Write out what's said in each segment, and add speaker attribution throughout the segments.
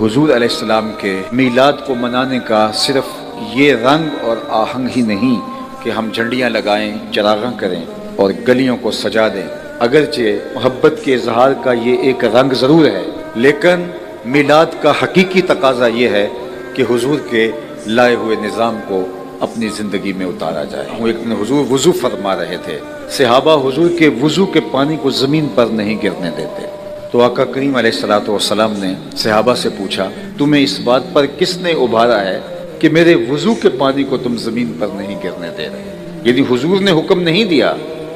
Speaker 1: हुजूर अलैहिस्सलाम के मीलाद को मनाने का सिर्फ ये रंग और आहंग ही नहीं कि हम झंडियाँ लगाएं, चरागां करें और गलियों को सजा दें। अगरचे मोहब्बत के इजहार का ये एक रंग ज़रूर है, लेकिन मीलाद का हकीकी तकाजा ये है कि हुजूर के लाए हुए निज़ाम को अपनी ज़िंदगी में उतारा जाए। वो एक दिन हुजूर वज़ू फरमा रहे थे, सहाबा हुजूर के वज़ू के पानी को ज़मीन पर नहीं गिरने देते। तो आका करीम अलैहिस्सलातु वस्सलाम ने सहाबा से पूछा, तुम्हें इस बात पर किसने उभारा है कि मेरे वज़ू के पानी को तुम ज़मीन पर नहीं गिरने दे रहे? यदि हुजूर ने हुक्म नहीं दिया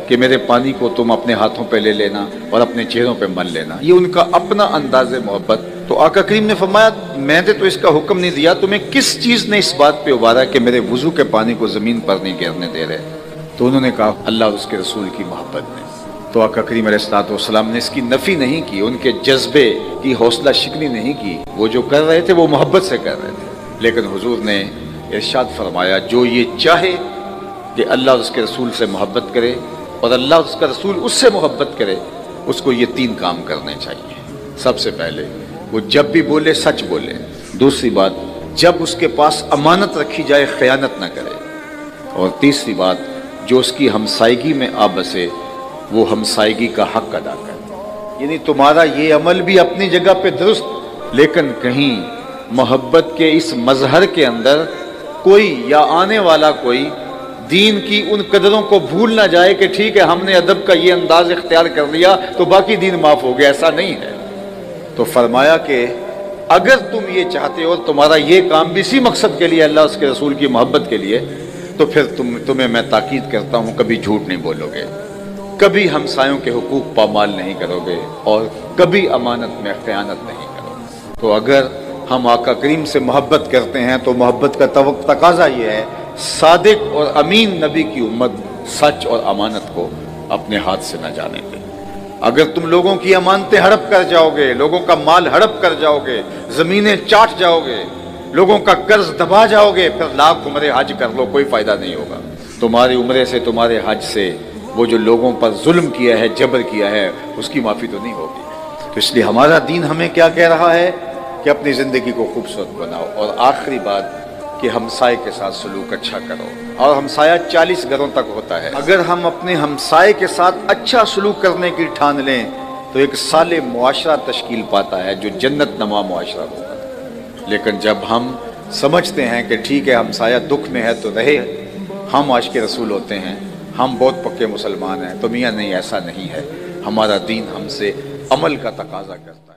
Speaker 1: कि मेरे पानी को तुम अपने हाथों पे ले लेना और अपने चेहरों पे मल लेना, ये उनका अपना अंदाज़ मोहब्बत। तो आका करीम ने फरमाया, मैंने तो इसका हुक्म नहीं दिया, तुम्हें किस चीज़ ने इस बात पे उभारा कि मेरे वज़ू के पानी को ज़मीन पर नहीं गिरने दे रहे? तो उन्होंने कहा, अल्लाह और उसके रसूल की मोहब्बत ने। तो आका करीम अलैहिस्सलातु वस्सलाम ने इसकी नफ़ी नहीं की, उनके जज्बे की हौसला शिकनी नहीं की। वो जो कर रहे थे वो मोहब्बत से कर रहे थे, लेकिन हुजूर ने इरशाद फरमाया, जो ये चाहे कि अल्लाह और उसके रसूल से मोहब्बत करे और अल्लाह और उसका रसूल उससे मोहब्बत करे, उसको ये 3 काम करने चाहिए। सबसे पहले वो जब भी बोले सच बोले। दूसरी बात, जब उसके पास अमानत रखी जाए खयानत न करे। और तीसरी बात, जो उसकी हमसायगी में आ बसे वो हमसायगी का हक अदा करे। यानी तुम्हारा ये अमल भी अपनी जगह पे दुरुस्त, लेकिन कहीं मोहब्बत के इस मजहर के अंदर कोई या आने वाला कोई दीन की उन कदरों को भूल ना जाए कि ठीक है हमने अदब का ये अंदाज इख्तियार कर लिया तो बाकी दीन माफ हो गया। ऐसा नहीं है। तो फरमाया कि अगर तुम ये चाहते हो, तुम्हारा ये काम भी इसी मकसद के लिए, अल्लाह उसके रसूल की मोहब्बत के लिए, तो फिर तुम्हें मैं ताकीद करता हूँ, कभी झूठ नहीं बोलोगे, कभी हमसायों के हुकूक पामाल नहीं करोगे और कभी अमानत में खयानत नहीं करोगे। तो अगर हम आका करीम से मोहब्बत करते हैं तो मोहब्बत का तकाजा ये है, सादिक और अमीन नबी की उम्मत सच और अमानत को अपने हाथ से न जाने दे। अगर तुम लोगों की अमानतें हड़प कर जाओगे, लोगों का माल हड़प कर जाओगे, जमीनें चाट जाओगे, लोगों का कर्ज दबा जाओगे, फिर लाख उम्रे हज कर लो, कोई फायदा नहीं होगा। तुम्हारी उम्रे से, तुम्हारे हज से वो जो लोगों पर जुल्म किया है, जबर किया है, उसकी माफ़ी तो नहीं होगी। तो इसलिए हमारा दीन हमें क्या कह रहा है कि अपनी ज़िंदगी को खूबसूरत बनाओ। और आखिरी बात कि हमसाए के साथ सलूक अच्छा करो। और हमसाया 40 घरों तक होता है। अगर हम अपने हमसाए के साथ अच्छा सलूक करने की ठान लें तो एक साले मुआशरा तश्कील पाता है जो जन्नत नमा मुआशरा होगा। लेकिन जब हम समझते हैं कि ठीक है हमसाया दुख में है तो रहे, हम आशिक़ रसूल होते हैं, हम बहुत पक्के मुसलमान हैं, तो मियाँ नहीं, ऐसा नहीं है। हमारा दीन हमसे अमल का तकाजा करता है।